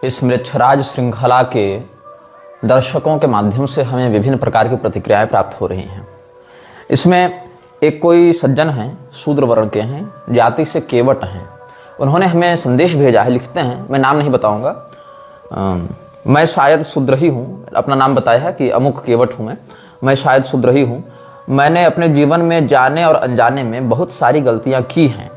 इस मृच्छराज श्रृंखला के दर्शकों के माध्यम से हमें विभिन्न प्रकार की प्रतिक्रियाएं प्राप्त हो रही हैं। इसमें एक कोई सज्जन हैं, शूद्र वर्ण के हैं, जाति से केवट हैं। उन्होंने हमें संदेश भेजा है, लिखते हैं, मैं नाम नहीं बताऊंगा, मैं शायद शूद्र ही हूँ। अपना नाम बताया है कि अमुक केवट हूँ मैं शायद शूद्र ही हूँ। मैंने अपने जीवन में जाने और अनजाने में बहुत सारी गलतियाँ की हैं,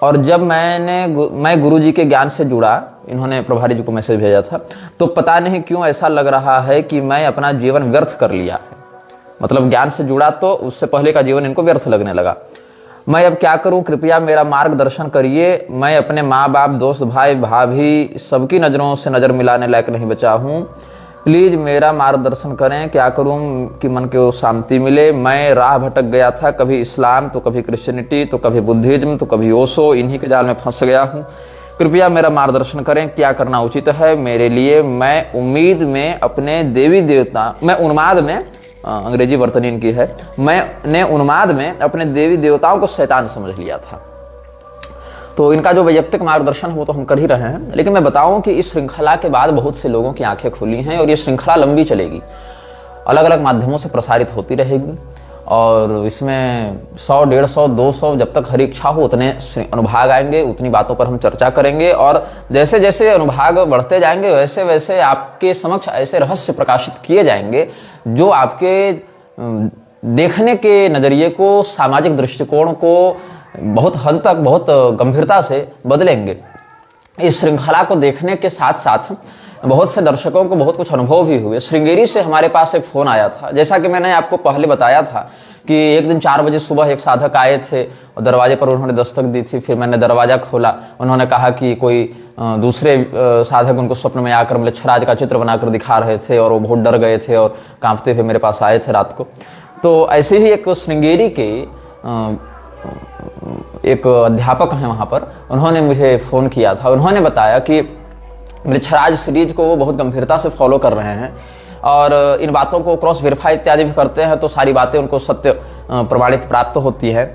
और जब मैं गुरु जी के ज्ञान से जुड़ा, इन्होंने प्रभारी जी को मैसेज भेजा था, तो पता नहीं क्यों ऐसा लग रहा है कि मैं अपना जीवन व्यर्थ कर लिया है। मतलब ज्ञान से जुड़ा तो उससे पहले का जीवन इनको व्यर्थ लगने लगा। मैं अब क्या करूं, कृपया मेरा मार्गदर्शन करिए। मैं अपने माँ बाप, दोस्त, भाई, भाभी सबकी नज़रों से नज़र मिलाने लायक नहीं बचा हूँ। प्लीज मेरा मार्गदर्शन करें, क्या करूं कि मन को शांति मिले। मैं राह भटक गया था, कभी इस्लाम तो कभी क्रिश्चियनिटी तो कभी बुद्धिज्म तो कभी ओशो, इन्हीं के जाल में फंस गया हूं। कृपया मेरा मार्गदर्शन करें, क्या करना उचित है मेरे लिए। मैं उम्मीद में अपने देवी देवता, मैं उन्माद में, अंग्रेजी वर्तनी इनकी है, मैंने उन्माद में अपने देवी देवताओं को शैतान समझ लिया था। तो इनका जो वैयक्तिक मार्गदर्शन वो तो हम कर ही रहे हैं, लेकिन मैं बताऊं कि इस श्रृंखला के बाद बहुत से लोगों की आंखें खुली हैं, और ये श्रृंखला लंबी चलेगी, अलग अलग माध्यमों से प्रसारित होती रहेगी, और इसमें 100, 150, 200 जब तक हर इच्छा हो उतने अनुभाग आएंगे, उतनी बातों पर हम चर्चा करेंगे। और जैसे जैसे अनुभाग बढ़ते जाएंगे वैसे वैसे आपके समक्ष ऐसे रहस्य प्रकाशित किए जाएंगे जो आपके देखने के नजरिए को, सामाजिक दृष्टिकोण को बहुत हद तक, बहुत गंभीरता से बदलेंगे। इस श्रृंखला को देखने के साथ साथ बहुत से दर्शकों को बहुत कुछ अनुभव भी हुए। श्रृंगेरी से हमारे पास एक फोन आया था, जैसा कि मैंने आपको पहले बताया था कि एक दिन 4 बजे सुबह एक साधक आए थे और दरवाजे पर उन्होंने दस्तक दी थी। फिर मैंने दरवाजा खोला, उन्होंने कहा कि कोई दूसरे साधक उनको स्वप्न में आकर मृच्छराज का चित्र बनाकर दिखा रहे थे, और वो बहुत डर गए थे और कांपते हुए मेरे पास आए थे रात को। तो ऐसे ही एक श्रृंगेरी के एक अध्यापक हैं वहाँ पर, उन्होंने मुझे फ़ोन किया था। उन्होंने बताया कि मृच्छराज सीरीज को वो बहुत गंभीरता से फॉलो कर रहे हैं, और इन बातों को क्रॉस वेरीफाई इत्यादि भी करते हैं, तो सारी बातें उनको सत्य प्रमाणित प्राप्त होती है।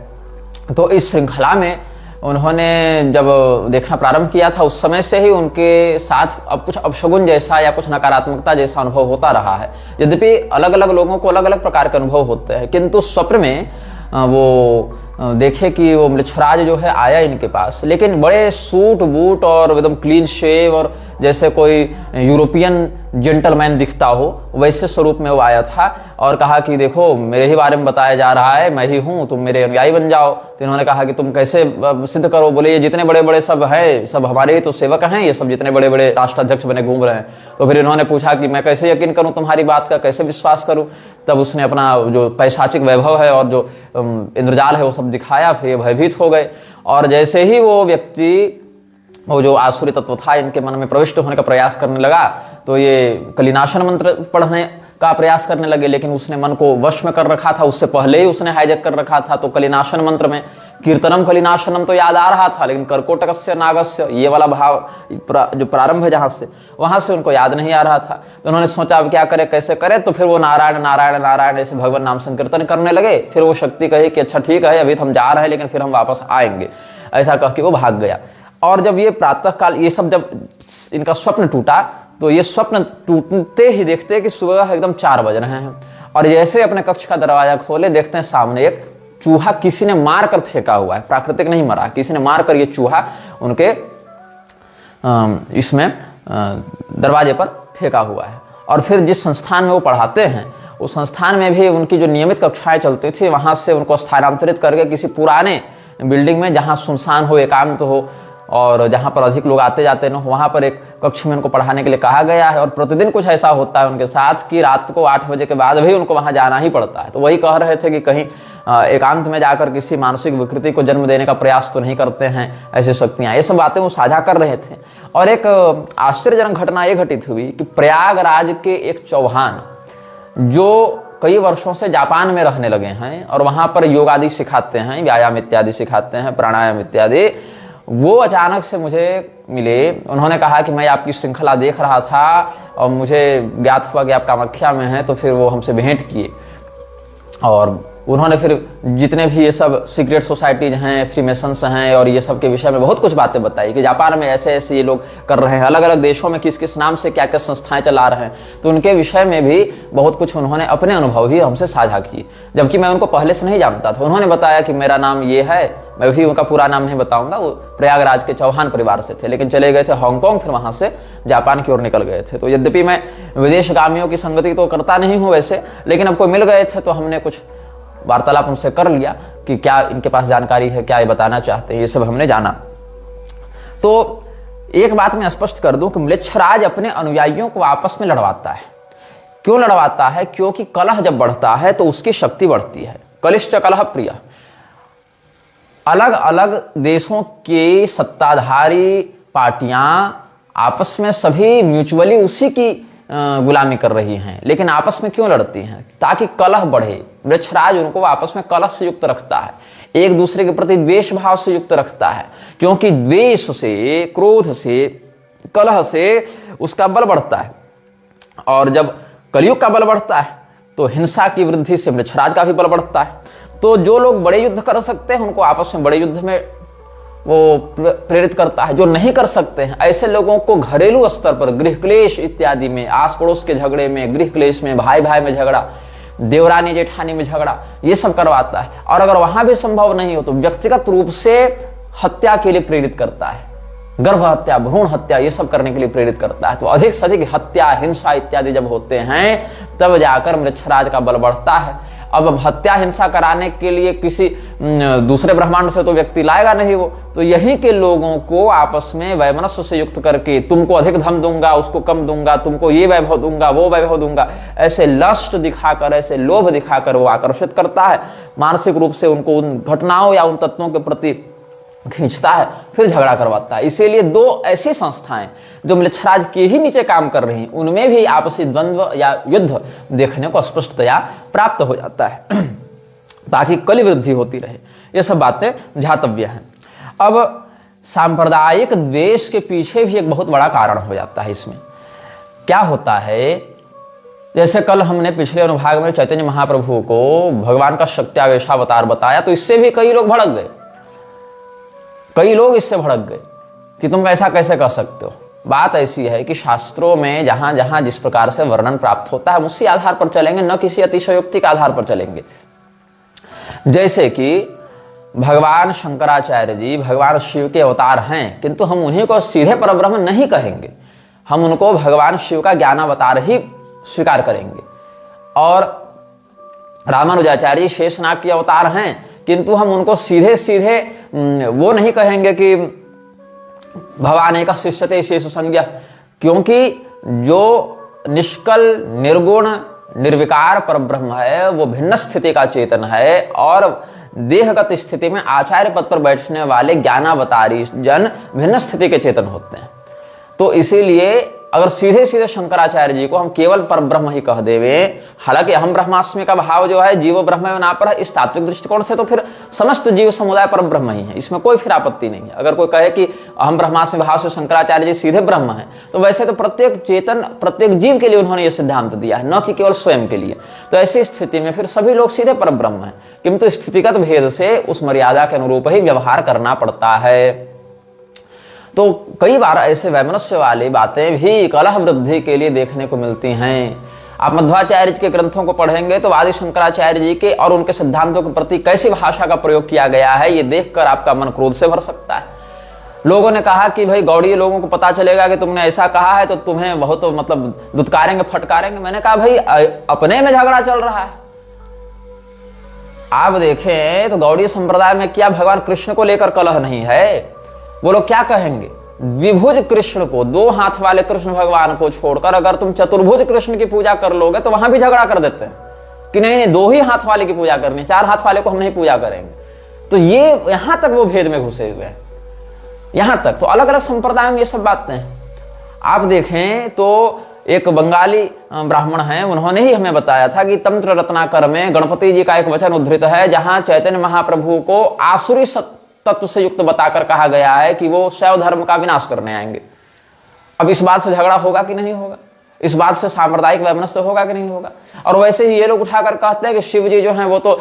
तो इस श्रृंखला में उन्होंने जब देखना प्रारंभ किया था, उस समय से ही उनके साथ अब कुछ अपशगुन जैसा या कुछ नकारात्मकता जैसा अनुभव होता रहा है। यद्यपि अलग अलग लोगों को अलग अलग प्रकार के अनुभव होते हैं, किंतु स्वप्न में वो देखे कि वो मृच्छराज जो है आया इनके पास, लेकिन बड़े सूट बूट और एकदम क्लीन शेव, और जैसे कोई यूरोपियन जेंटलमैन दिखता हो वैसे स्वरूप में वो आया था, और कहा कि देखो मेरे ही बारे में बताया जा रहा है, मैं ही हूँ, तुम मेरे अनुयायी बन जाओ। तो इन्होंने कहा कि तुम कैसे सिद्ध करो। बोले ये जितने बड़े बड़े सब हैं, सब हमारे ही तो सेवक हैं, ये सब जितने बड़े बड़े राष्ट्राध्यक्ष बने घूम रहे हैं। तो फिर इन्होंने पूछा कि मैं कैसे यकीन करूं तुम्हारी बात का, कैसे विश्वास करूं। तब उसने अपना जो पैशाचिक वैभव है और जो इंद्रजाल है वो सब दिखाया। फिर ये भयभीत हो गए, और जैसे ही वो व्यक्ति, वो जो आसुरी तत्व था इनके मन में प्रविष्ट होने का प्रयास करने लगा, तो ये कलिनाशन मंत्र पढ़ने का प्रयास करने लगे। लेकिन उसने मन को वश में कर रखा था, उससे पहले ही उसने हाईजैक कर रखा था। तो कलिनाशन मंत्र में कीर्तनम कलिनाशनम तो याद आ रहा था, लेकिन कर्कोटकस्य नागस्य ये वाला भाव जो प्रारंभ है जहां से, वहां से उनको याद नहीं आ रहा था। तो उन्होंने सोचा अब क्या करे, कैसे करे। तो फिर वो नारायण नारायण नारायण ऐसे भगवान नाम संकीर्तन करने लगे। फिर वो शक्ति कही कि अच्छा ठीक है, अभी तो हम जा रहे हैं, लेकिन फिर हम वापस आएंगे, ऐसा कह के वो भाग गया। और जब ये प्रातः काल, ये सब जब इनका स्वप्न टूटा, तो ये स्वप्न टूटते ही देखते कि सुबह एकदम 4 बज रहे हैं, और जैसे अपने कक्ष का दरवाजा खोले देखते हैं सामने एक चूहा किसी ने मार कर फेंका हुआ है। प्राकृतिक नहीं मरा, किसी ने मार कर ये चूहा उनके इसमें दरवाजे पर फेंका हुआ है। और फिर जिस संस्थान में वो पढ़ाते हैं, उस संस्थान में भी उनकी जो नियमित कक्षाएं चलती थी, वहां से उनको स्थानांतरित करके किसी पुराने बिल्डिंग में, जहां सुनसान हो, एकांत हो, और जहां पर अधिक लोग आते जाते न हो, वहां पर एक कक्ष में उनको पढ़ाने के लिए कहा गया है। और प्रतिदिन कुछ ऐसा होता है उनके साथ कि रात को 8 बजे के बाद भी उनको वहां जाना ही पड़ता है। तो वही कह रहे थे कि कहीं एकांत में जाकर किसी मानसिक विकृति को जन्म देने का प्रयास तो नहीं करते हैं ऐसी शक्तियां। ये सब बातें वो साझा कर रहे थे। और एक आश्चर्यजनक घटना ये घटित हुई कि प्रयागराज के एक चौहान, जो कई वर्षों से जापान में रहने लगे हैं और वहां पर योग आदि सिखाते हैं, व्यायाम इत्यादि सिखाते हैं, प्राणायाम इत्यादि, वो अचानक से मुझे मिले। उन्होंने कहा कि मैं आपकी श्रृंखला देख रहा था और मुझे ज्ञात हुआ कि आप कामाख्या में हैं, तो फिर वो हमसे भेंट किए और उन्होंने फिर जितने भी ये सब सीक्रेट सोसाइटीज हैं, फ्रीमेसन्स हैं और ये सब के विषय में बहुत कुछ बातें बताई कि जापान में ऐसे ऐसे ये लोग कर रहे हैं, अलग अलग देशों में किस किस नाम से क्या क्या संस्थाएं चला रहे हैं। तो उनके विषय में भी बहुत कुछ उन्होंने अपने अनुभव ही हमसे साझा किए, जबकि मैं उनको पहले से नहीं जानता था। उन्होंने बताया कि मेरा नाम ये है, मैं भी उनका पूरा नाम नहीं बताऊंगा, वो प्रयागराज के चौहान परिवार से थे, लेकिन चले गए थे हांगकांग, फिर वहां से जापान की ओर निकल गए थे। तो यद्यपि मैं विदेशगामियों की संगति तो करता नहीं हूं वैसे, लेकिन अब कोई मिल गए थे तो हमने कुछ वार्तालाप उनसे कर लिया कि क्या इनके पास जानकारी है, क्या ये बताना चाहते हैं, ये सब हमने जाना। तो एक बात मैं स्पष्ट कर दूं कि म्लेच्छराज अपने अनुयायियों को आपस में लड़वाता है। क्यों लड़वाता है? क्योंकि कलह जब बढ़ता है तो उसकी शक्ति बढ़ती है। कलिश्च कलह प्रिय। अलग अलग देशों के सत्ताधारी पार्टियां आपस में सभी म्यूचुअली उसी की गुलामी कर रही हैं, लेकिन आपस में क्यों लड़ती हैं? ताकि कलह बढ़े। वृक्षराज उनको आपस में कलह से युक्त रखता है, एक दूसरे के प्रति द्वेष भाव से युक्त रखता है, क्योंकि द्वेष से, क्रोध से, कलह से उसका बल बढ़ता है। और जब कलयुग का बल बढ़ता है तो हिंसा की वृद्धि से वृक्षराज का भी बल बढ़ता है। तो जो लोग बड़े युद्ध कर सकते हैं उनको आपस में बड़े युद्ध में वो प्रेरित करता है। जो नहीं कर सकते हैं ऐसे लोगों को घरेलू स्तर पर गृह क्लेश इत्यादि में, आस पड़ोस के झगड़े में, गृह क्लेश में, भाई भाई में झगड़ा, देवरानी जेठानी में झगड़ा, ये सब करवाता है। और अगर वहां भी संभव नहीं हो तो व्यक्तिगत रूप से हत्या के लिए प्रेरित करता है, गर्भ हत्या, भ्रूण हत्या, ये सब करने के लिए प्रेरित करता है। तो अधिक से अधिक हत्या, हिंसा इत्यादि जब होते हैं तब जाकर वृक्षराज का बल बढ़ता है। अब हत्या हिंसा कराने के लिए किसी दूसरे ब्रह्मांड से तो व्यक्ति लाएगा नहीं वो, तो यही के लोगों को आपस में वैमनस्य से युक्त करके तुमको अधिक धन दूंगा, उसको कम दूंगा, तुमको ये वैभव दूंगा, वो वैभव दूंगा, ऐसे लस्ट दिखाकर, ऐसे लोभ दिखाकर वो आकर्षित करता है, मानसिक रूप से उनको उन घटनाओं या उन तत्वों के प्रति खींचता है, फिर झगड़ा करवाता है। इसीलिए दो ऐसी संस्थाएं जो म्लेच्छराज के ही नीचे काम कर रही हैं उनमें भी आपसी द्वंद्व या युद्ध देखने को स्पष्टतया प्राप्त हो जाता है ताकि कली वृद्धि होती रहे। ये सब बातें ध्यातव्य हैं। अब सांप्रदायिक द्वेष के पीछे भी एक बहुत बड़ा कारण हो जाता है। इसमें क्या होता है, जैसे कल हमने पिछले अनुभाग में चैतन्य महाप्रभु को भगवान का शक्त्यावेशावतार बताया, तो इससे भी कई लोग भड़क गए, कई लोग इससे भड़क गए कि तुम ऐसा कैसे कर सकते हो। बात ऐसी है कि शास्त्रों में जहां जहां जिस प्रकार से वर्णन प्राप्त होता है उसी आधार पर चलेंगे, न किसी अतिशयोक्ति के आधार पर चलेंगे। जैसे कि भगवान शंकराचार्य जी भगवान शिव के अवतार हैं, किंतु हम उन्हीं को सीधे परब्रह्म नहीं कहेंगे, हम उनको भगवान शिव का ज्ञानावतार ही स्वीकार करेंगे। और रामानुजाचार्य शेषनाग के अवतार हैं, किंतु हम उनको सीधे सीधे वो नहीं कहेंगे कि भगवान एक शिष्यते शेष संज्ञा, क्योंकि जो निष्कल निर्गुण निर्विकार परब्रह्म है वो भिन्न स्थिति का चेतन है, और देहगत स्थिति में आचार्य पद पर बैठने वाले ज्ञानावतारी जन भिन्न स्थिति के चेतन होते हैं। तो इसीलिए अगर सीधे सीधे शंकराचार्य जी को हम केवल परब्रह्म ही कह देवे, हालांकि अहम ब्रह्मास्मि का भाव जो है जीव ब्रह्म ना पर है, इस तात्विक दृष्टिकोण से तो फिर समस्त जीव समुदाय परब्रह्म ही है, इसमें कोई फिर आपत्ति नहीं है। अगर कोई कहे कि अहम ब्रह्मास्मि भाव से शंकराचार्य जी सीधे ब्रह्म है, तो वैसे तो प्रत्येक चेतन, प्रत्येक जीव के लिए उन्होंने यह सिद्धांत दिया है, न कि केवल स्वयं के लिए। तो ऐसी स्थिति में फिर सभी लोग सीधे परब्रह्म है, किंतु स्थितिगत भेद से उस मर्यादा के अनुरूप ही व्यवहार करना पड़ता है। तो कई बार ऐसे वैमनस्य वाली बातें भी कलह वृद्धि के लिए देखने को मिलती हैं। आप मध्वाचार्य जी के ग्रंथों को पढ़ेंगे तो आदि शंकराचार्य जी के और उनके सिद्धांतों के प्रति कैसी भाषा का प्रयोग किया गया है, ये देखकर आपका मन क्रोध से भर सकता है। लोगों ने कहा कि भाई गौड़ीय लोगों को पता चलेगा कि तुमने ऐसा कहा है तो तुम्हें बहुत मतलब दुत्कारेंगे, फटकारेंगे। मैंने कहा भाई अपने में झगड़ा चल रहा है। आप देखें तो गौड़ीय संप्रदाय में क्या भगवान कृष्ण को लेकर कलह नहीं है? वो लोग क्या कहेंगे, द्विभुज कृष्ण को, दो हाथ वाले कृष्ण भगवान को छोड़कर अगर तुम चतुर्भुज कृष्ण की पूजा कर लोगे तो वहां भी झगड़ा कर देते हैं कि नहीं, दो ही हाथ वाले की पूजा करनी, चार हाथ वाले को हम नहीं पूजा करेंगे। तो ये यहां तक वो भेद में घुसे हुए हैं, यहां तक। तो अलग अलग संप्रदाय में ये सब बातें हैं। आप देखें तो एक बंगाली ब्राह्मण हैं, उन्होंने ही हमें बताया था कि तंत्र रत्नाकर में गणपति जी का एक वचन उद्धृत है जहां चैतन्य महाप्रभु को आसुरी तत्व से युक्त बताकर कहा गया है कि वो शैव धर्म का विनाश करने आएंगे। अब इस बात से झगड़ा होगा कि नहीं होगा? इस बात से सांप्रदायिक वैमनस्य होगा कि नहीं होगा। और वैसे ही ये लोग उठाकर कहते हैं कि शिव जी जो हैं वो तो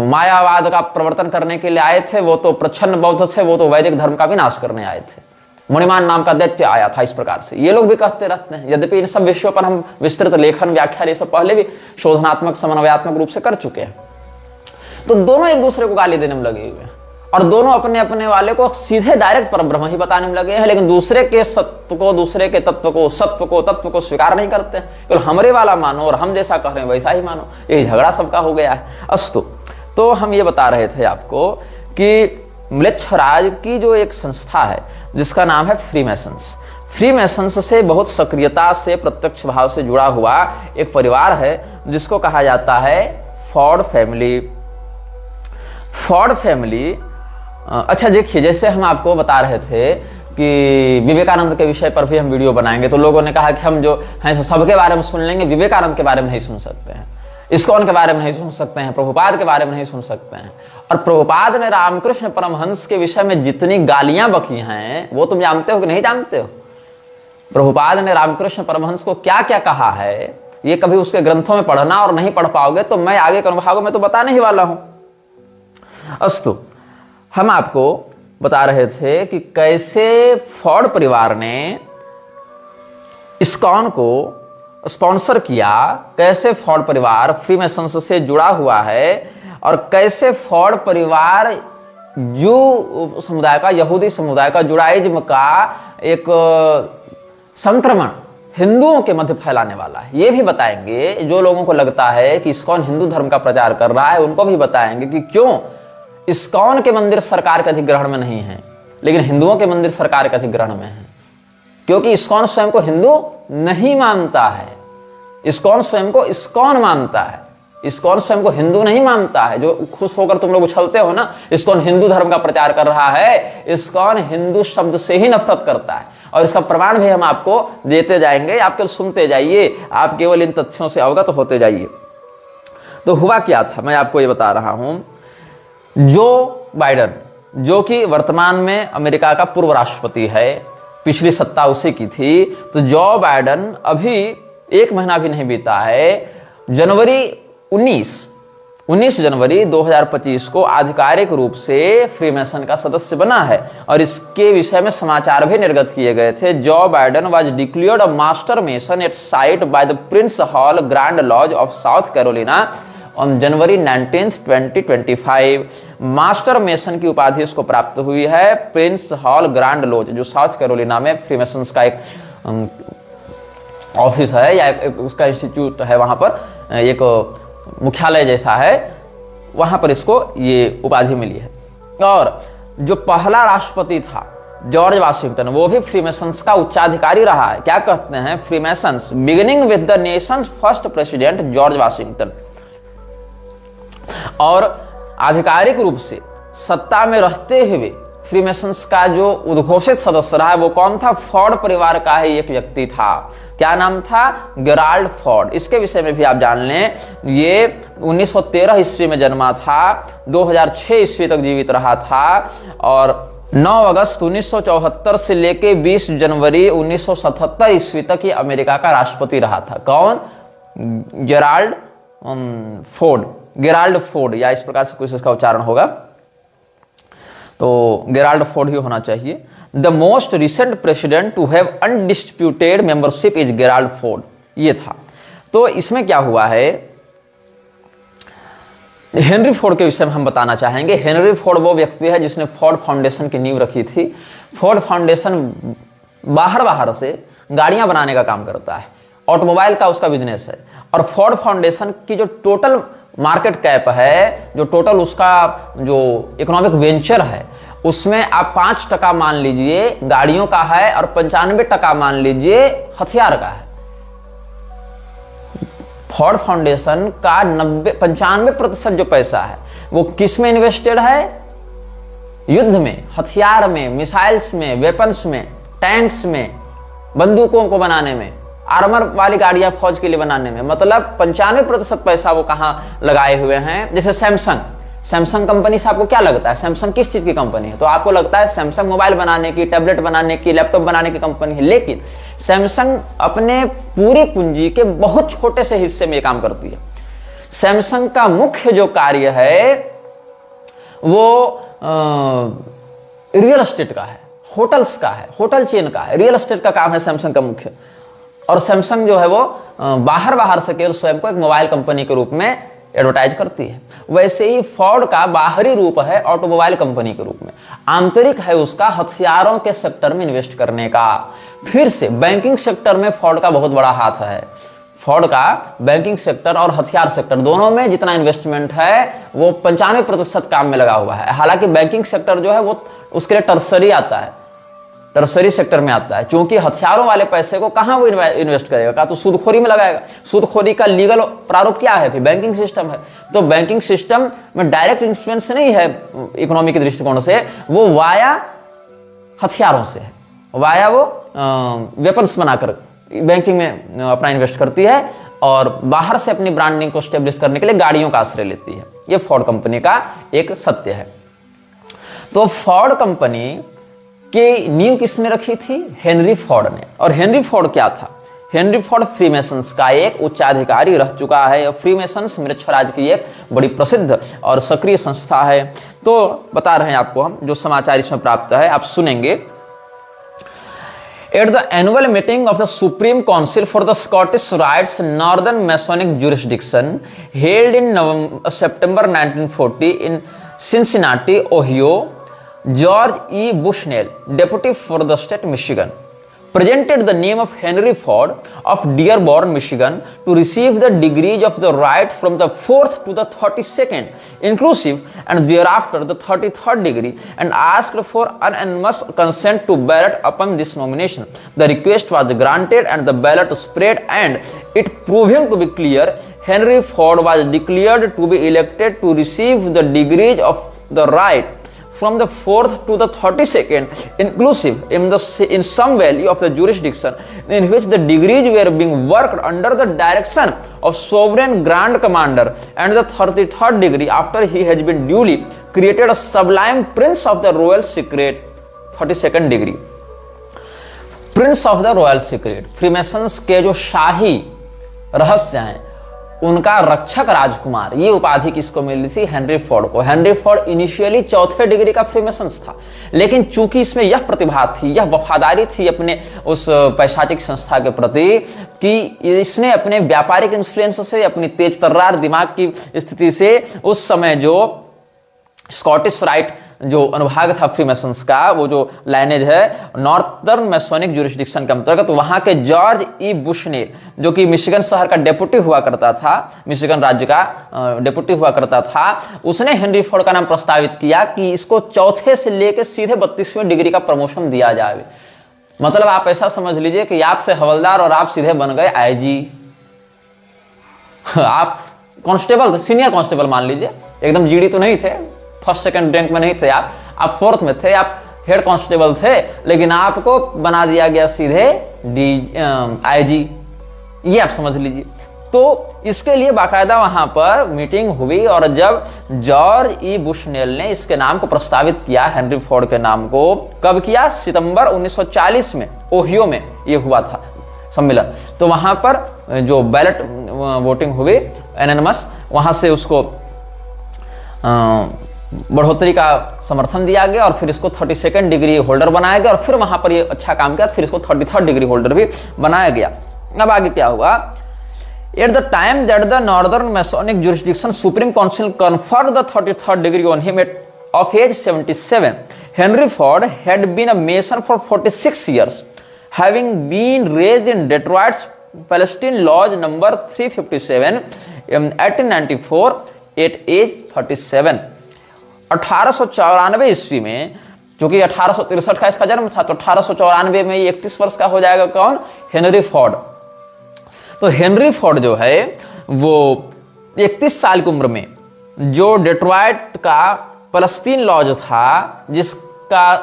मायावाद का प्रवर्तन करने के लिए आए थे, वो तो प्रच्छन्न बौद्ध थे, वो तो वैदिक धर्म का भी नाश करने आए थे, मुनिमान नाम का दैत्य आया था। इस प्रकार से ये लोग भी कहते रहते हैं। यद्यपि इन सब विषयों पर हम विस्तृत लेखन व्याख्यान ये सब पहले भी शोधनात्मक समन्वयात्मक रूप से कर चुके हैं। तो दोनों एक दूसरे को गाली देने में लगे हुए हैं और दोनों अपने अपने वाले को सीधे डायरेक्ट परब्रह्म ही बताने में लगे हैं, लेकिन दूसरे के सत्य को, दूसरे के तत्व को, सत्व को, तत्व को स्वीकार नहीं करते हैं। केवल हमरे वाला मानो और हम जैसा कह रहे हैं वैसा ही मानो। यही झगड़ा सबका हो गया है। अस्तु, तो हम ये बता रहे थे आपको कि म्लेच्छराज की जो एक संस्था है जिसका नाम है फ्रीमेसन्स, फ्रीमेसन्स से बहुत सक्रियता से प्रत्यक्ष भाव से जुड़ा हुआ एक परिवार है जिसको कहा जाता है फॉर्ड फैमिली। फॉर्ड फैमिली, अच्छा देखिए, जैसे हम आपको बता रहे थे कि विवेकानंद के विषय पर भी हम वीडियो बनाएंगे, तो लोगों ने कहा कि हम जो हैं सबके बारे में सुन लेंगे, विवेकानंद के बारे में नहीं सुन सकते हैं, इस्कॉन के बारे में नहीं सुन सकते हैं, प्रभुपाद के बारे में नहीं सुन सकते हैं। और प्रभुपाद ने रामकृष्ण परमहंस के विषय में जितनी गालियां बकी हैं वो तुम जानते हो कि नहीं जानते हो? प्रभुपाद ने रामकृष्ण परमहंस को क्या क्या कहा है ये कभी उसके ग्रंथों में पढ़ना और नहीं पढ़ पाओगे तो मैं आगे के अनुभागों में तो बताने ही वाला हूं। अस्तु, हम आपको बता रहे थे कि कैसे फॉर्ड परिवार ने इस्कॉन को स्पॉन्सर किया, कैसे फॉर्ड परिवार फ्रीमेसन्स से जुड़ा हुआ है और कैसे फॉर्ड परिवार जू समुदाय का, यहूदी समुदाय का, जुडाइज्म का एक संक्रमण हिंदुओं के मध्य फैलाने वाला है, ये भी बताएंगे। जो लोगों को लगता है कि इस्कॉन हिंदू धर्म का प्रचार कर रहा है उनको भी बताएंगे कि क्यों इस्कॉन के मंदिर सरकार के अधिग्रहण में नहीं है लेकिन हिंदुओं के मंदिर सरकार के अधिग्रहण में है, क्योंकि इस्कॉन स्वयं को हिंदू नहीं मानता है। इस्कॉन स्वयं को इस्कॉन मानता है, इस्कॉन स्वयं को हिंदू नहीं मानता है। जो खुश होकर तुम लोग उछलते हो ना, इस्कॉन हिंदू धर्म का प्रचार कर रहा है, इस्कॉन हिंदू शब्द से ही नफरत करता है और इसका प्रमाण भी हम आपको देते जाएंगे। आप केवल सुनते जाइए, आप केवल इन तथ्यों से अवगत होते जाइए। तो हुआ क्या था मैं आपको ये बता रहा हूं। जो बाइडेन, जो कि वर्तमान में अमेरिका का पूर्व राष्ट्रपति है, पिछली सत्ता उसी की थी, तो जो बाइडेन अभी 1 महीना भी नहीं बीता है, जनवरी 19 जनवरी 2025 को आधिकारिक रूप से फ्रीमेसन का सदस्य बना है और इसके विषय में समाचार भी निर्गत किए गए थे। जो Biden was declared a master mason at sight by the Prince Hall Grand Lodge of South Carolina on January 19, 2025। Master mason की उपाधि इसको प्राप्त हुई है प्रिंस हॉल ग्रैंड लॉज, जो साउथ कैरोलिना में फ्रीमेसन्स का एक ऑफिस है या उसका इंस्टीट्यूट है, वहां पर एक मुख्यालय जैसा है, वहां पर इसको ये उपाधि मिली है। और जो पहला राष्ट्रपति था जॉर्ज वाशिंगटन, वो भी फ्रीमेसन्स का उच्चाधिकारी रहा है। क्या कहते हैं freemasons, beginning with the nation's first president George Washington. और आधिकारिक रूप से सत्ता में रहते हुए फ्रीमेसन्स का जो उद्घोषित सदस्य रहा है वो कौन था? फॉर्ड परिवार का ही एक व्यक्ति था। क्या नाम था? Gerald Ford. इसके विषय में भी आप जान लें, ये 1913 ईस्वी में जन्मा था, 2006 ईस्वी तक जीवित रहा था और 9 अगस्त 1974 से लेके 20 जनवरी 1977 ईस्वी तक ये अमेरिका का राष्ट्रपति रहा था। कौन? गेराल्ड फोर्ड, गेराल्ड फोर्ड, या इस प्रकार से कुछ इसका उच्चारण होगा, तो गेराल्ड फोर्ड ही होना चाहिए। The most recent president to have undisputed membership is Gerald Ford, ये था। तो इसमें क्या हुआ है, हेनरी फोर्ड के विषय में हम बताना चाहेंगे। हेनरी फोर्ड वो व्यक्ति है जिसने फोर्ड फाउंडेशन की नींव रखी थी। फोर्ड फाउंडेशन बाहर से गाड़ियां बनाने का काम करता है, ऑटोमोबाइल का उसका बिजनेस है। और फोर्ड फाउंडेशन की जो टोटल मार्केट कैप है, जो टोटल उसका जो इकोनॉमिक वेंचर है, उसमें आप 5% मान लीजिए गाड़ियों का है और 95% मान लीजिए हथियार का है। फोर्ड फाउंडेशन का 95% जो पैसा है वो किस में इन्वेस्टेड है? युद्ध में, हथियार में, मिसाइल्स में, वेपन्स में, टैंक्स में, बंदूकों को बनाने में, आर्मर वाली गाड़ियां फौज के लिए बनाने में। मतलब 95% पैसा वो कहां लगाए हुए हैं। जैसे सैमसंग, सैमसंग कंपनी से आपको क्या लगता है, सैमसंग किस चीज की कंपनी है? तो आपको लगता है सैमसंग मोबाइल बनाने की, टैबलेट बनाने की, लैपटॉप बनाने की कंपनी है। लेकिन सैमसंग अपने पूरी पूंजी के बहुत छोटे से हिस्से में ये काम करती है। सैमसंग का मुख्य जो कार्य है वो रियल एस्टेट का है, होटल्स का है, होटल चेन का है, रियल एस्टेट का काम है सैमसंग का मुख्य। और सैमसंग जो है वो बाहर से केवल स्वयं को एक मोबाइल कंपनी के रूप में एडवर्टाइज करती है। वैसे ही फोर्ड का बाहरी रूप है ऑटोमोबाइल कंपनी के रूप में, आंतरिक है उसका हथियारों के सेक्टर में इन्वेस्ट करने का। फिर से बैंकिंग सेक्टर में फोर्ड का बहुत बड़ा हाथ है। फोर्ड का बैंकिंग सेक्टर और हथियार सेक्टर दोनों में जितना इन्वेस्टमेंट है वो 95% काम में लगा हुआ है। हालांकि बैंकिंग सेक्टर जो है वो उसके लिए टर्सरी आता है, टर्सरी सेक्टर में आता है, क्योंकि हथियारों वाले पैसे को कहां वो इन्वेस्ट करेगा, का तो सूदखोरी में लगाएगा। सूदखोरी का लीगल प्रारूप क्या है? फिर बैंकिंग सिस्टम है। तो बैंकिंग सिस्टम में डायरेक्ट इन्फ्लुएंस नहीं है इकोनॉमी के दृष्टिकोण से, वो वाया हथियारों से है, वाया वो वेपन्स बनाकर बैंकिंग में अपना इन्वेस्ट करती है और बाहर से अपनी ब्रांडिंग को स्टेब्लिश करने के लिए गाड़ियों का आश्रय लेती है। यह फोर्ड कंपनी का एक सत्य है। तो फोर्ड कंपनी की नींव किसने रखी थी? हेनरी फोर्ड ने। और हेनरी फोर्ड क्या था? हेनरी फोर्ड फ्रीमेसन्स का एक उच्चाधिकारी रह चुका है। फ्रीमेसन्स मृच्छराज की एक बड़ी प्रसिद्ध और सक्रिय संस्था है। तो बता रहे हैं आपको हम, जो समाचार इसमें प्राप्त है आप सुनेंगे। At the annual meeting of the Supreme Council for the Scottish Rites Northern Masonic Jurisdiction held in September 1940 in Cincinnati, Ohio, George E. Bushnell, deputy for the state Michigan, presented the name of Henry Ford of Dearborn, Michigan, to receive the degrees of the right from the 4th to the 32nd, inclusive, and thereafter the 33rd degree, and asked for unanimous consent to ballot upon this nomination. The request was granted, and the ballot spread, and it proving to be clear, Henry Ford was declared to be elected to receive the degrees of the right from the 4th to the 32nd, inclusive, in some value of the jurisdiction in which the degrees were being worked under the direction of sovereign grand commander, and the 33rd degree after he has been duly created a sublime prince of the royal secret, 32nd degree, prince of the royal secret. Freemasons के जो शाही रहस्य हैं उनका रक्षक राजकुमार, ये उपाधि किसको मिली थी? हेनरी फोर्ड को। हेनरी फोर्ड इनिशियली 4थे डिग्री का फ्रीमेसन्स था, लेकिन चूंकि इसमें यह प्रतिभा थी, यह वफादारी थी अपने उस पैशाचिक संस्था के प्रति कि इसने अपने व्यापारिक इन्फ्लुएंस से, अपनी तेज तर्रार दिमाग की स्थिति से उस समय जो स्कॉटिश राइट जो अनुभाग था फ्रीमेसन्स का, वो जो लाइनेज है नॉर्थर्न मैसोनिक ज्यूरिसडिक्शन के अंतर्गत, वहां के जॉर्ज ई बुशनेल, जो कि मिशिगन शहर का डेप्यूटी हुआ करता था, मिशिगन राज्य का डेप्यूटी हुआ करता था, उसने हेनरी फोर्ड का नाम प्रस्तावित किया कि इसको 4थे से लेकर सीधे 32वें डिग्री का प्रमोशन दिया जाए। मतलब आप ऐसा समझ लीजिए कि आपसे हवलदार और आप सीधे बन गए आईजी। आप कांस्टेबल, सीनियर कांस्टेबल मान लीजिए, एकदम जीडी तो नहीं थे, फर्स्ट सेकंड रैंक में नहीं थे आप 4th में थे, आप हेड कांस्टेबल थे, लेकिन आपको बना दिया गया सीधे आईजी। ये आप समझ लीजिए। तो इसके लिए बाकायदा वहां पर मीटिंग हुई और जब जॉर्ज ई बुशनेल ने इसके नाम को प्रस्तावित किया, हेनरी फोर्ड के नाम को, कब किया? सितंबर 1940 में ओहियो में ये हुआ था सम्मेलन। तो वहां पर जो बैलेट वोटिंग हुई एनोनिमस, वहां से उसको बढ़ोतरी का समर्थन दिया गया और फिर इसको 32nd डिग्री होल्डर बनाया गया और फिर वहां पर ये अच्छा काम किया, फिर इसको 33rd डिग्री होल्डर भी बनाया गया। अब आगे क्या हुआ? At the time that the Northern Masonic Jurisdiction Supreme Council conferred the 33rd degree on him of age 77, Henry Ford had been a Mason for 46 years, having been raised in Detroit's Palestine Lodge number 357 in 1894 at age 37। 1894 ईस्वी में, जो कि 1863 का इसका जन्म था, तो 1894 में 31 वर्ष का हो जाएगा कौन? Henry Ford. तो हेनरी फोर्ड जो है वो 31 साल की उम्र में जो डेट्रॉइट का फलस्तीन लॉज था, जिसका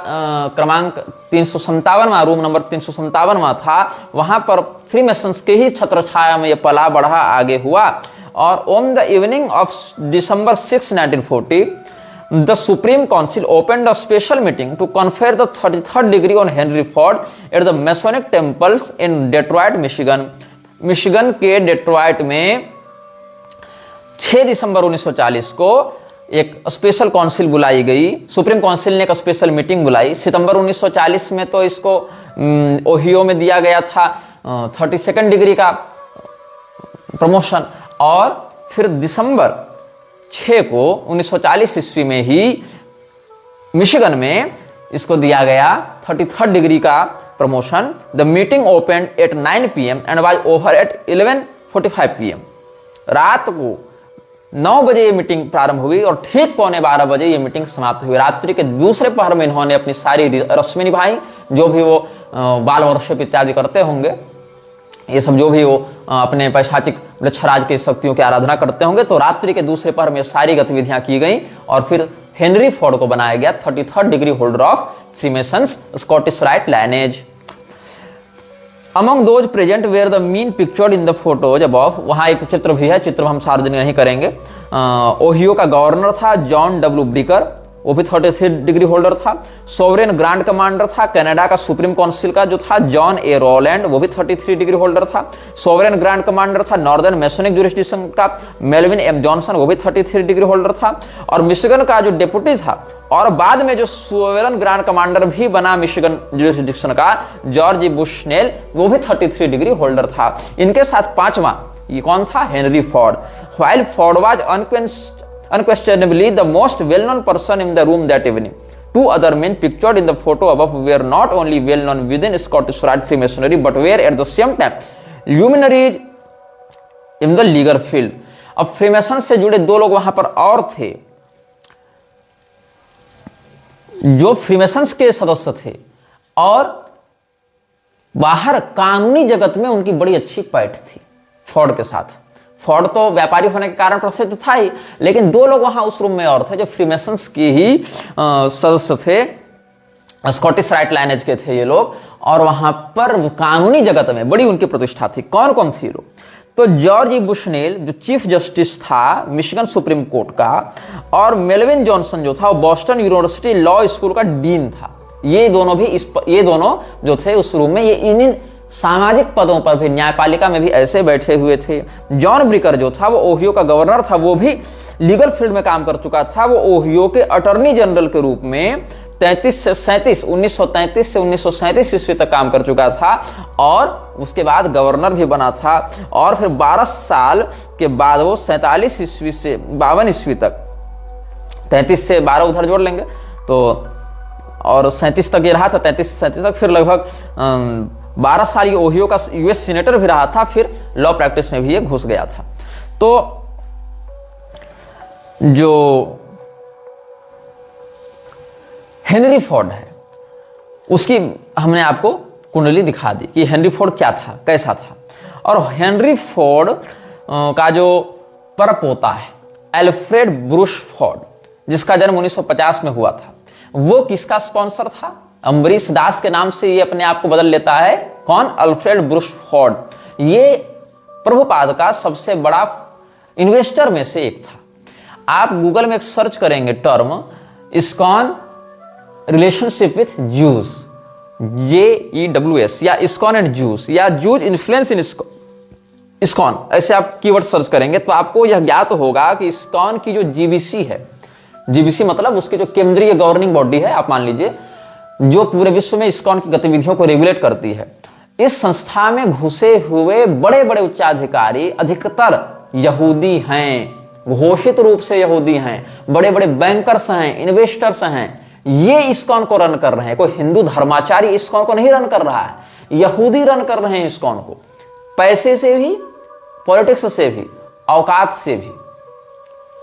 क्रमांक 357वां, रूम नंबर 357वां था, वहां पर फ्रीमेसन्स के ही छत्र छाया में ये पला बढ़ा आगे हुआ और on the evening of December 6, 1940, the Supreme Council opened a special meeting to confer the 33rd degree on Henry Ford at the Masonic temples in Detroit, Michigan. Michigan के डेट्रॉइट में 6 दिसंबर 1940 को एक स्पेशल काउंसिल बुलाई गई। Supreme council ने एक special meeting बुलाई। सितंबर 1940 में तो इसको ओहियो में दिया गया था 32nd डिग्री का प्रमोशन, और फिर दिसंबर 6 को 1940 ईस्वी में ही मिशिगन में इसको दिया गया 33rd डिग्री का promotion. The meeting open at 9 PM and was over at 11:45 PM। रात को 9 बजे ये मीटिंग प्रारंभ हुई और ठीक 11:15 बजे ये मीटिंग समाप्त हुई। रात्रि के दूसरे पहर में इन्होंने अपनी सारी रस्में निभाई, जो भी वो बाल वर्षिप इत्यादि करते होंगे, ये सब जो भी वो अपने पैशाचिक वृक्षराज की शक्तियों की आराधना करते होंगे, तो रात्रि के दूसरे पहर में सारी गतिविधियां की गई और फिर हेनरी फोर्ड को बनाया गया 33rd degree holder of freemasons Scottish rite lineage. Among those present were the men pictured in the photos above, वहां एक चित्र भी है, चित्र हम सार्वजनिक नहीं करेंगे। ओहियो का गवर्नर था जॉन डब्ल्यू ब्रिकर, वो भी 33 डिग्री होल्डर था। सोवरेन ग्रांड कमांडर था कनाडा का सुप्रीम काउंसिल का जो था जॉन ए रोलैंड, वो भी 33 डिग्री होल्डर था। सोवरेन ग्रांड कमांडर था नॉर्दर्न मैसोनिक जुरिस्डिक्शन का मेलविन एम जॉनसन, वो भी 33 डिग्री होल्डर था। और मिशिगन का जो डेप्यूटी था और बाद में जो सोवरेन ग्रांड कमांडर भी बना मिशिगन जुरिस्डिक्शन का, जॉर्ज बुशनेल, वो भी 33 डिग्री होल्डर था। इनके साथ पांचवा ये कौन था? Henry Ford. While Ford was unquestionably the most well-known person in the room that evening, two other men pictured in the photo above were not only well-known within Scottish Rite Freemasonry but were at the same time luminaries in the legal field. अब Freemason से जुड़े दो लोग वहां पर और थे जो फ्रीमेसन्स के सदस्य थे और बाहर कानूनी जगत में उनकी बड़ी अच्छी पैठ थी फोर्ड के साथ। फोर्ड तो व्यापारी होने के कारण प्रसिद्ध था ही, लेकिन दो लोग वहां उस रूम में और थे जो फ्रीमेसन्स की ही सदस्य थे, स्कॉटिश राइट लाइनेज के थे ये लोग, और वहां पर कानूनी जगत में बड़ी उनकी प्रतिष्ठा थी। कौन कौन थी लोग? तो जॉर्ज ई बुशनेल जो चीफ जस्टिस था मिशिगन सुप्रीम कोर्ट का, और मेलविन जॉनसन जो था वो बॉस्टन यूनिवर्सिटी लॉ स्कूल का डीन था। ये दोनों जो थे उस रूम में, ये इन सामाजिक पदों पर भी, न्यायपालिका में भी ऐसे बैठे हुए थे। जॉन ब्रिकर जो था वो ओहियो का गवर्नर था, वो भी लीगल फील्ड में काम कर चुका था। वो ओहियो के अटॉर्नी जनरल के रूप में 1933 से 1937 ईस्वी तक काम कर चुका था और उसके बाद गवर्नर भी बना था। और फिर 12 साल के बाद वो 47 ईस्वी से 52 ईस्वी तक, 33 से 12 उधर जोड़ लेंगे तो, और 37 तक ये रहा था, 33 से 37 तक, फिर लगभग 12 साल ये ओहियो का यूएस सीनेटर भी रहा था, फिर लॉ प्रैक्टिस में भी ये घुस गया था। तो जो हेनरी फोर्ड है उसकी हमने आपको कुंडली दिखा दी कि हेनरी फोर्ड क्या था, कैसा था। और हेनरी फोर्ड का जो परपोता है एल्फ्रेड ब्रूस फोर्ड, जिसका जन्म 1950 में हुआ था, वो किसका स्पॉन्सर था? अम्बरीश दास के नाम से ये अपने आप को बदल लेता है। कौन? Alfred Bruce Ford. ये प्रभुपाद का सबसे बड़ा इन्वेस्टर में से एक था। आप गूगल में एक सर्च करेंगे term ISKCON relationship with juice, JEWS, या इस्कॉन एंड जूस, या जूज इन्फ्लुएंस इन इस्कॉन, ऐसे आप कीवर्ड सर्च करेंगे तो आपको यह ज्ञात होगा कि इस्कॉन की जो जीबीसी है, जीबीसी मतलब उसकी जो केंद्रीय गवर्निंग बॉडी है, आप मान लीजिए, जो पूरे विश्व में इस्कॉन की गतिविधियों को रेगुलेट करती है, इस संस्था में घुसे हुए बड़े बड़े उच्चाधिकारी अधिकतर यहूदी हैं, घोषित रूप से यहूदी हैं, बड़े बड़े बैंकर्स हैं, इन्वेस्टर्स हैं। ये इस्कॉन को रन कर रहे हैं। कोई हिंदू धर्माचारी इस्कॉन को नहीं रन कर रहा है, यहूदी रन कर रहे हैं इस्कॉन को, पैसे से भी, पॉलिटिक्स से भी, औकात से भी।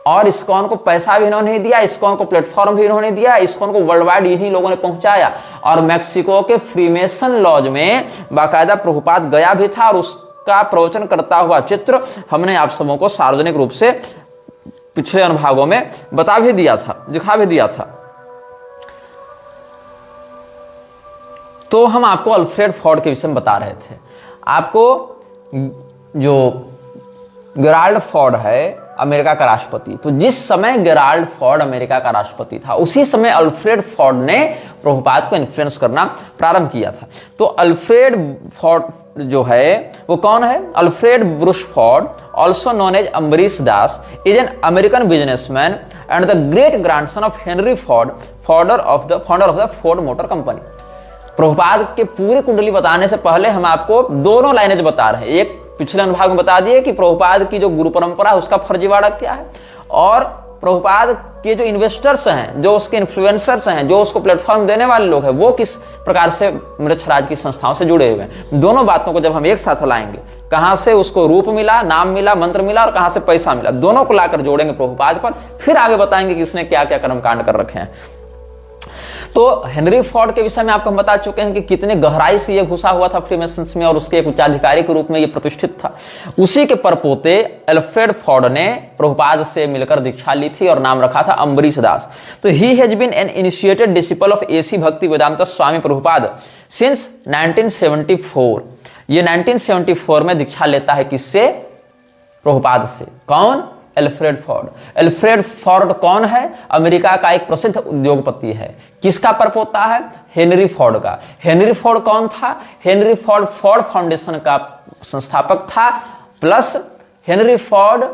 और इस्कॉन को पैसा भी इन्होंने दिया, इस्कॉन को प्लेटफॉर्म भी इन्होंने दिया, इस्कॉन को वर्ल्ड वाइड इन्हीं लोगों ने पहुंचाया। और मैक्सिको के फ्रीमेसन लॉज में बाकायदा प्रभुपाद गया भी था और उसका प्रवचन करता हुआ चित्र हमने आप सबों को सार्वजनिक रूप से पिछले अनुभागों में बता भी दिया था, दिखा भी दिया था। तो हम आपको अल्फ्रेड फोर्ड के विषय में बता रहे थे। आपको जो गेराल्ड फोर्ड है अमेरिका का राष्ट्रपति, तो जिस समय गेराल्ड फोर्ड अमेरिका का राष्ट्रपति था उसी समय अल्फ्रेड फोर्ड ने प्रभुपाद को इन्फ्लुएंस करना प्रारंभ किया था। तो अल्फ्रेड फोर्ड जो है वो कौन है? Alfred Bruce Ford, also known as Ambarish Das, is an American businessman and the great grandson of Henry Ford, founder of the Ford Motor company. Prabhupada के पूरी कुंडली बताने से पहले हम आपको दोनों लाइनेज बता रहे हैं। एक पिछले अनुभाग में बता दिए कि प्रभुपाद की जो गुरु परंपरा है उसका फर्जीवाड़ा क्या है, और प्रभुपाद के जो इन्वेस्टर्स हैं, जो उसके इन्फ्लुएंसर्स हैं, जो उसको प्लेटफॉर्म देने वाले लोग हैं, वो किस प्रकार से मृच्छराज की संस्थाओं से जुड़े हुए हैं। दोनों बातों को जब हम एक साथ लाएंगे, कहां से उसको रूप मिला, नाम मिला, मंत्र मिला और कहां से पैसा मिला, दोनों को लाकर जोड़ेंगे प्रभुपाद पर, फिर आगे बताएंगे कि इसने क्या क्या कर्मकांड कर रखे हैं। तो हेनरी फोर्ड के विषय में आपको हम बता चुके हैं कि कितने गहराई से ये घुसा हुआ था फ्रीमेसन्स में और उसके एक उच्चाधिकारी के रूप में ये प्रतिष्ठित था। उसी के परपोते अल्फ्रेड फोर्ड ने प्रभुपाद से मिलकर दीक्षा ली थी और नाम रखा था अम्बरीश दास। तो ही has been an initiated disciple of A C Bhaktivedanta Swami Prabhupada since 1974। ये 1974 में दीक्षा लेता है किससे? प्रभुपाद से। कौन? Alfred Ford. अल्फ्रेड फोर्ड कौन है? अमेरिका का एक प्रसिद्ध उद्योगपति है। किसका परपोता है? हेनरी फोर्ड का। हेनरी फोर्ड कौन था? हेनरी फोर्ड फोर्ड फाउंडेशन का संस्थापक था, प्लस हेनरी फोर्ड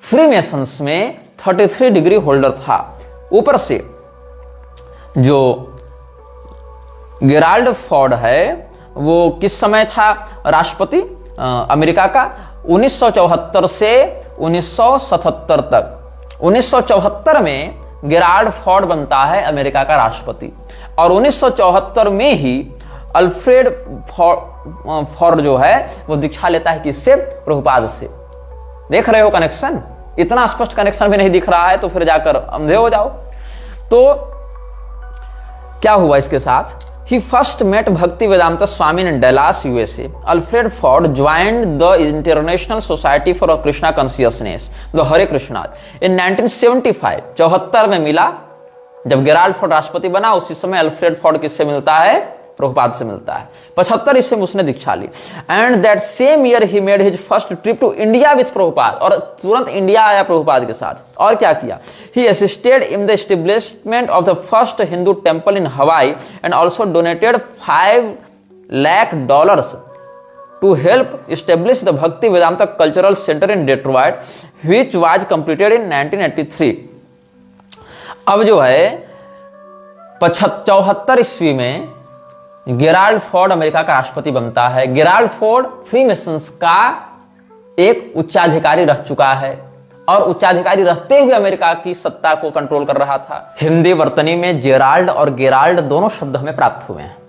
फ्रीमेसन्स में 33 डिग्री होल्डर था। ऊपर से जो गेराल्ड फोर्ड है वो किस समय था राष्ट्रपति अमेरिका का? 1974 से 1977 तक। 1974 में गेराल्ड फोर्ड बनता है अमेरिका का राष्ट्रपति और 1974 में ही अल्फ्रेड फोर्ड जो है वो दीक्षा लेता है किससे? प्रभुपाद से। देख रहे हो कनेक्शन? इतना स्पष्ट कनेक्शन भी नहीं दिख रहा है तो फिर जाकर अंधे हो जाओ। तो क्या हुआ इसके साथ? He first met Bhakti Vedanta Swami in Dallas, USA. Alfred Ford joined the International Society for Krishna Consciousness, the Hare Krishna, in 1975. 74 में मिला। जब गेराल्ड फोर्ड राष्ट्रपति बना उसी समय अल्फ्रेड फोर्ड किससे मिलता है? प्रभुपाद से मिलता है। 75 ईस्वी में उसने दीक्षा ली। And that same year he made his first trip to India with Prabhupada, और तुरंत इंडिया आया प्रभुपाद के साथ। और क्या किया? He assisted in the establishment of the first Hindu temple in Hawaii and also donated $5 lakh to help establish the Bhaktivedanta cultural centre in Detroit, which was completed in 1983। अब जो है 74 ईस्वी में गेराल्ड फोर्ड अमेरिका का राष्ट्रपति बनता है। गेराल्ड फोर्ड फ्रीमेसन्स का एक उच्चाधिकारी रह चुका है और उच्चाधिकारी रहते हुए अमेरिका की सत्ता को कंट्रोल कर रहा था। हिंदी वर्तनी में जेराल्ड और गेराल्ड दोनों शब्द हमें प्राप्त हुए हैं।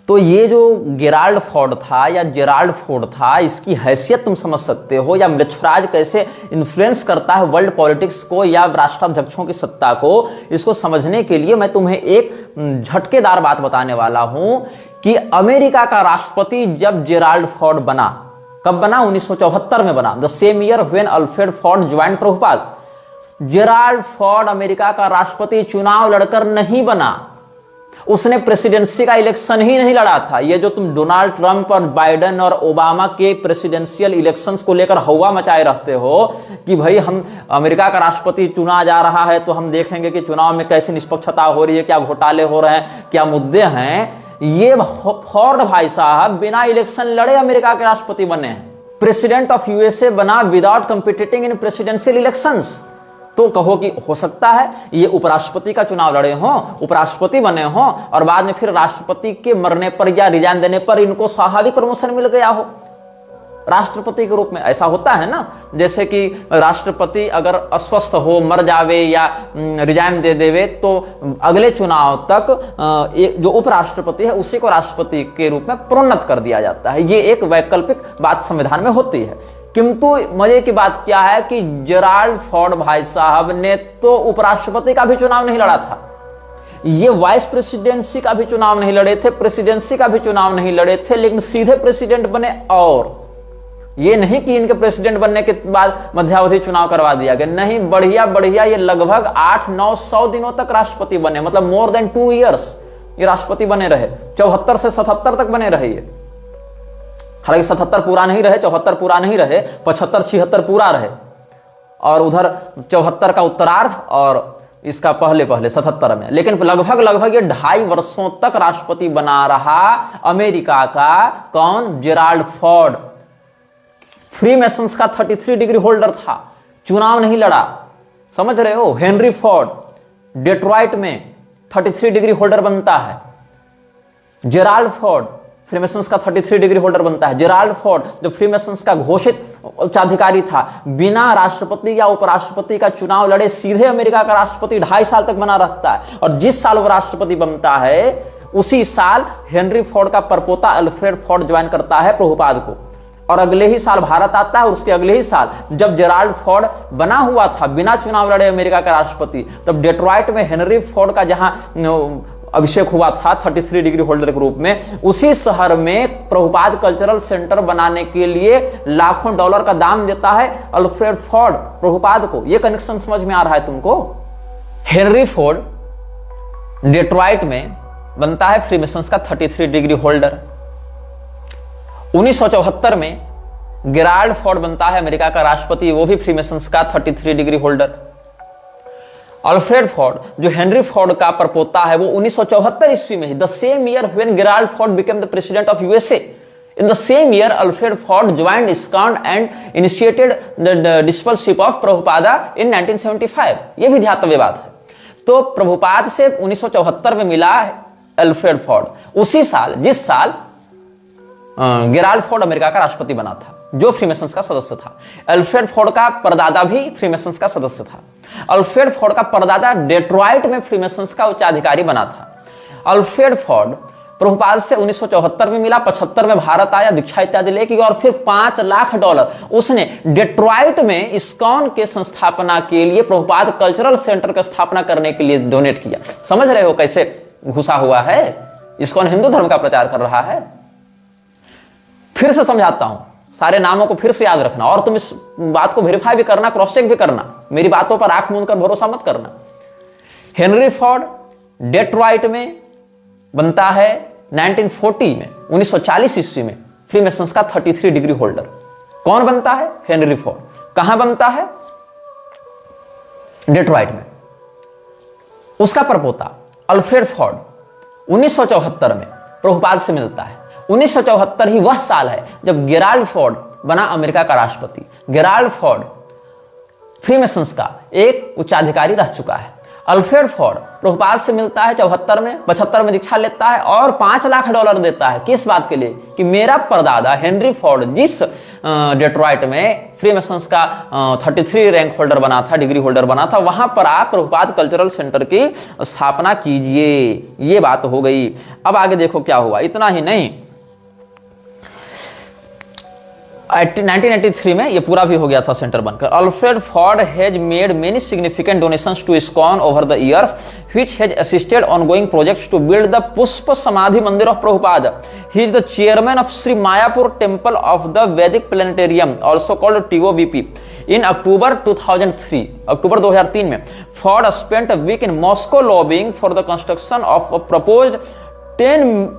तो ये जो गेराल्ड फोर्ड था या जेराल्ड फोर्ड था, इसकी हैसियत तुम समझ सकते हो, या मृच्छराज कैसे इन्फ्लुएंस करता है वर्ल्ड पॉलिटिक्स को या राष्ट्राध्यक्षों की सत्ता को। इसको समझने के लिए मैं तुम्हें एक झटकेदार बात बताने वाला हूं कि अमेरिका का राष्ट्रपति जब जेराल्ड फोर्ड बना, कब बना? 1974 में बना। The same year when Alfred Ford joined Prabhupada. Gerald Ford America का राष्ट्रपति चुनाव लड़कर नहीं बना, उसने प्रेसिडेंसी का इलेक्शन ही नहीं लड़ा था। ये जो तुम डोनाल्ड ट्रंप और बाइडेन और ओबामा के प्रेसिडेंशियल इलेक्शंस को लेकर हवा मचाए रहते हो कि भाई हम अमेरिका का राष्ट्रपति चुना जा रहा है तो हम देखेंगे कि चुनाव में कैसी निष्पक्षता हो रही है, क्या घोटाले हो रहे हैं, क्या मुद्दे हैं। ये फोर्ड भाई साहब बिना इलेक्शन लड़े अमेरिका के राष्ट्रपति बने हैं। प्रेसिडेंट ऑफ यूएसए बना विदाउट कंपीटिटिंग इन प्रेसिडेंशियल इलेक्शंस। तो कहो कि हो सकता है ये उपराष्ट्रपति का चुनाव लड़े हों, उपराष्ट्रपति बने हों और बाद में फिर राष्ट्रपति के मरने पर या रिजाइन देने पर इनको स्वाभाविक प्रमोशन मिल गया हो राष्ट्रपति के रूप में। ऐसा होता है ना, जैसे कि राष्ट्रपति अगर अस्वस्थ हो, मर जावे या रिजाइन दे देवे तो अगले चुनाव तक जो उपराष्ट्रपति है उसी को राष्ट्रपति के रूप में प्रोन्नत कर दिया जाता है। ये एक वैकल्पिक बात संविधान में होती है। किंतु मजे की बात क्या है कि जेराल्ड फोर्ड भाई साहब ने तो उपराष्ट्रपति का भी चुनाव नहीं लड़ा था, ये वाइस प्रेसिडेंसी का भी चुनाव नहीं लड़े थे, प्रेसिडेंसी का भी चुनाव नहीं लड़े थे, लेकिन सीधे प्रेसिडेंट बने। और ये नहीं कि इनके प्रेसिडेंट बनने के बाद मध्यावधि चुनाव करवा दिया गया, नहीं, बढ़िया बढ़िया ये लगभग 8-9-100 दिनों तक राष्ट्रपति बने, मतलब मोर देन 2 इयर्स ये राष्ट्रपति बने रहे। 74 से 77 तक बने रहे ये। हालांकि 77 पूरा नहीं रहे, 74 पूरा नहीं रहे, 75 76 पूरा रहे, और उधर 74 का उत्तरार्ध और इसका पहले 77 में। लेकिन लगभग ये 2.5 वर्षों तक राष्ट्रपति बना रहा अमेरिका का कौन? Gerald Ford. फ्री मेसन्स का 33 डिग्री होल्डर था, चुनाव नहीं लड़ा, समझ रहे हो। हेनरी फोर्ड डेट्रॉइट में 33 डिग्री होल्डर बनता है। जेराल्ड फोर्ड फ्रीमेसन्स का 33 डिग्री होल्डर बनता है। जेराल्ड फोर्ड जो फ्रीमेसन्स का घोषित उच्चाधिकारी था, बिना राष्ट्रपति या उपराष्ट्रपति का चुनाव लड़े सीधे अमेरिका का राष्ट्रपति 2.5 साल तक बना रहता है। और जिस साल वो राष्ट्रपति बनता है उसी साल हेनरी फोर्ड का परपोता अल्फ्रेड फोर्ड ज्वाइन करता है प्रभुपाद को, और अगले ही साल भारत आता है। और उसके अगले ही साल जब जेराल्ड फोर्ड बना हुआ था बिना चुनाव लड़े अमेरिका का राष्ट्रपति, तब डेट्रॉइट में हेनरी फोर्ड का जहां अभिषेक हुआ था 33 डिग्री होल्डर के रूप में, उसी शहर में प्रभुपाद कल्चरल सेंटर बनाने के लिए लाखों डॉलर का दाम देता है अल्फ्रेड फोर्ड प्रभुपाद को। यह कनेक्शन समझ में आ रहा है तुमको? हेनरी फोर्ड डेट्रॉइट में बनता है फ्रीमेसन्स का 33 डिग्री होल्डर। 1974 में जेराल्ड फोर्ड बनता है अमेरिका का राष्ट्रपति, वो भी फ्रीमेसन्स का 33 डिग्री होल्डर। अल्फ्रेड फोर्ड जो हेनरी फोर्ड का परपोता है वो 1974 ईस्वी में, the same year when Gerald Ford became the president of USA, in the same year Alfred Ford joined ISKCON and initiated the discipleship of Prabhupada in 1975। ये भी ध्यातव्य बात है। तो प्रभुपाद से 1974 में मिला अल्फ्रेड फोर्ड, उसी साल जिस साल जेराल्ड फोर्ड अमेरिका का राष्ट्रपति बना था, जो फ्रीमेसन्स का सदस्य था। अल्फ्रेड फोर्ड का परदादा भी फ्रीमेसन्स का सदस्य था। अल्फ्रेड फोर्ड का परदादा डेट्रॉइट में फ्रीमेसन्स का उच्चाधिकारी बना था। अल्फ्रेड फोर्ड प्रभुपाद से 1974 में मिला, 75 में भारत आया, दीक्षा इत्यादि लेके, और फिर $5 लाख उसने डेट्रॉइट में इस्कॉन के संस्थापना के लिए, प्रभुपाद कल्चरल सेंटर की स्थापना करने के लिए डोनेट किया। समझ रहे हो कैसे घुसा हुआ है? इस्कॉन हिंदू धर्म का प्रचार कर रहा है। फिर से समझाता हूं, सारे नामों को फिर से याद रखना, और तुम इस बात को वेरीफाई भी करना, क्रॉस चेक भी करना, मेरी बातों पर आंख मूंद कर भरोसा मत करना। हेनरी फोर्ड डेट्रॉइट में बनता है 1940 में, 1940 ईस्वी में, फ्रीमेसन्स का 33 डिग्री होल्डर। कौन बनता है? Henry Ford. कहां बनता है? डेट्रॉइट में। उसका परपोता अल्फ्रेड फोर्ड 1974 में प्रभुपाद से मिलता है। 1974 ही वह साल है जब जेराल्ड फोर्ड बना अमेरिका का राष्ट्रपति। जेराल्ड फोर्ड फ्रीमेसन्स का एक उच्चाधिकारी रह चुका है। अल्फ्रेड फोर्ड प्रभुपाद से मिलता है 74 में, 75 में दीक्षा लेता है और $5 लाख देता है। किस बात के लिए? कि मेरा परदादा हेनरी फोर्ड जिस डेट्रॉइट में फ्रीमेसन्स का 33 रैंक होल्डर बना था, डिग्री होल्डर बना था, वहां पर आप प्रभुपाद कल्चरल सेंटर की स्थापना कीजिए। ये बात हो गई। अब आगे देखो क्या हुआ। इतना ही नहीं, 1983 में ये पूरा भी हो गया था सेंटर बनकर। Alfred Ford has made many significant donations to ISKCON over the years which has assisted ongoing projects to build the Pushpa Samadhi Mandir of Prabhupada. He is the chairman of Shri Mayapur temple of the Vedic planetarium, also called TOVP। In October 2003, अक्टूबर 2003 में, Ford spent a week in Moscow lobbying for the construction of a proposed $10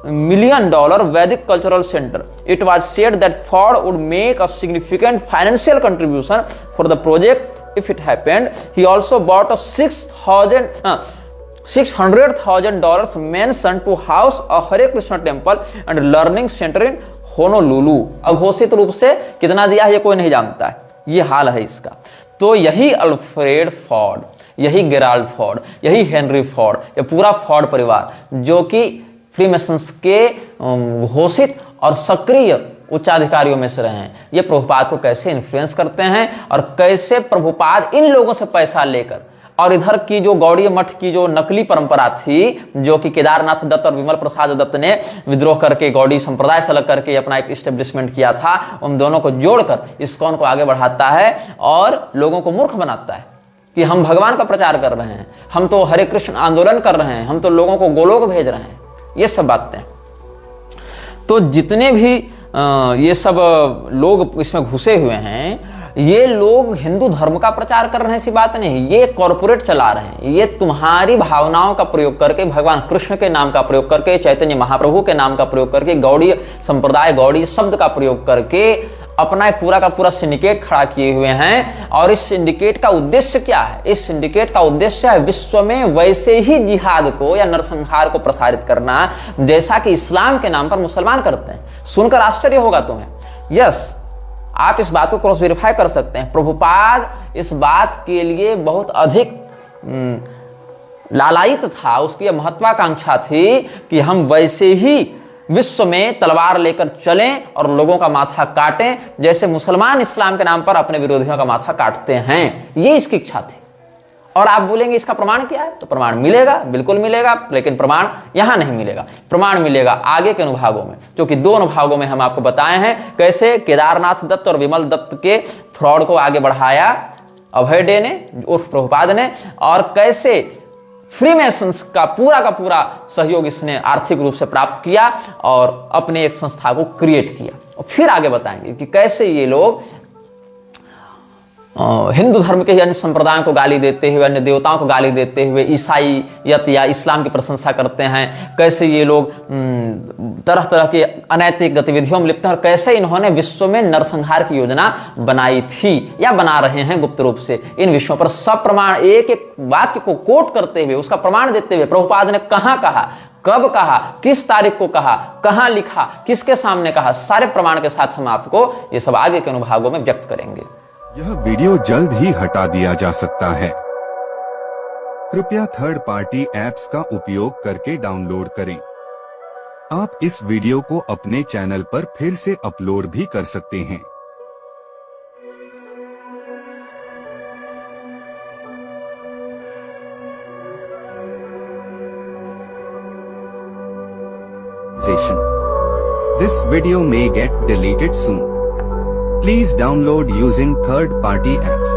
million Vedic cultural center. It was said that Ford would make a significant financial contribution for the project if it happened. He also bought a $600,000 mansion to house a Hare Krishna temple and learning center in Honolulu. अघोषित रूप से कितना दिया है ये कोई नहीं जानता है। ये हाल है इसका। तो यही अल्फ्रेड फोर्ड, यही जेराल्ड फोर्ड, यही हेनरी फोर्ड, ये पूरा फोर्ड परिवार जो कि फ्रीमेसन्स के घोषित और सक्रिय उच्चाधिकारियों में से रहे हैं, ये प्रभुपाद को कैसे इन्फ्लुएंस करते हैं और कैसे प्रभुपाद इन लोगों से पैसा लेकर, और इधर की जो गौड़ीय मठ की जो नकली परंपरा थी, जो कि केदारनाथ दत्त और विमल प्रसाद दत्त ने विद्रोह करके गौड़ी संप्रदाय से अलग करके अपना एक इस्टेब्लिशमेंट किया था, उन दोनों को जोड़कर इस्कॉन को आगे बढ़ाता है और लोगों को मूर्ख बनाता है कि हम भगवान का प्रचार कर रहे हैं, हम तो हरे कृष्ण आंदोलन कर रहे हैं, हम तो लोगों को गोलोक भेज रहे हैं। ये सब बातें। तो जितने भी ये सब लोग इसमें घुसे हुए हैं, ये लोग हिंदू धर्म का प्रचार कर रहे हैं, ऐसी बात नहीं, ये कॉरपोरेट चला रहे हैं। ये तुम्हारी भावनाओं का प्रयोग करके, भगवान कृष्ण के नाम का प्रयोग करके, चैतन्य महाप्रभु के नाम का प्रयोग करके, गौड़ी संप्रदाय, गौड़ी शब्द का प्रयोग करके अपना एक पूरा का पूरा सिंडिकेट खड़ा किए हुए हैं। और इस सिंडिकेट का उद्देश्य क्या है? इस सिंडिकेट का उद्देश्य है विश्व में वैसे ही जिहाद को या नरसंहार को प्रसारित करना जैसा कि इस्लाम के नाम पर मुसलमान करते हैं। सुनकर आश्चर्य होगा तुम्हें। यस, आप इस बात को क्रॉस वेरीफाई कर सकते हैं। प्रभुपाद इस बात के लिए बहुत अधिक लालायित था, उसकी महत्वाकांक्षा थी कि हम वैसे ही विश्व में तलवार लेकर चलें और लोगों का माथा काटें जैसे मुसलमान इस्लाम के नाम पर अपने विरोधियों का माथा काटते हैं। ये इसकी इच्छा थी। और आप बोलेंगे इसका प्रमाण क्या है? तो प्रमाण मिलेगा, बिल्कुल मिलेगा, लेकिन प्रमाण यहां नहीं मिलेगा। प्रमाण मिलेगा आगे के अनुभागों में, क्योंकि दो अनुभागों में हम आपको बताए हैं कैसे केदारनाथ दत्त और विमल दत्त के फ्रॉड को आगे बढ़ाया अभय डे ने उर्फ प्रभुपाद ने, और कैसे फ्रीमेसन्स का पूरा सहयोग इसने आर्थिक रूप से प्राप्त किया और अपने एक संस्था को क्रिएट किया। और फिर आगे बताएंगे कि कैसे ये लोग हिंदू धर्म के अन्य संप्रदायों को गाली देते हुए, अन्य देवताओं को गाली देते हुए ईसाईयत या इस्लाम की प्रशंसा करते हैं। कैसे ये लोग तरह तरह के अनैतिक गतिविधियों में लिप्त हैं, और कैसे इन्होंने विश्व में नरसंहार की योजना बनाई थी या बना रहे हैं गुप्त रूप से। इन विषयों पर सब प्रमाण, एक एक वाक्य को कोट करते हुए, उसका प्रमाण देते हुए, प्रभुपाद ने कहां कहा, कब कहा, किस तारीख को कहा, कहां लिखा, किसके सामने कहा, सारे प्रमाण के साथ हम आपको ये सब आगे के अनुभागों में व्यक्त करेंगे। यह वीडियो जल्द ही हटा दिया जा सकता है। कृपया थर्ड पार्टी ऐप्स का उपयोग करके डाउनलोड करें। आप इस वीडियो को अपने चैनल पर फिर से अपलोड भी कर सकते हैं। This video may get deleted soon. Please download using third-party apps.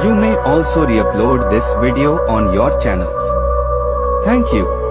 You may also re-upload this video on your channels. Thank you.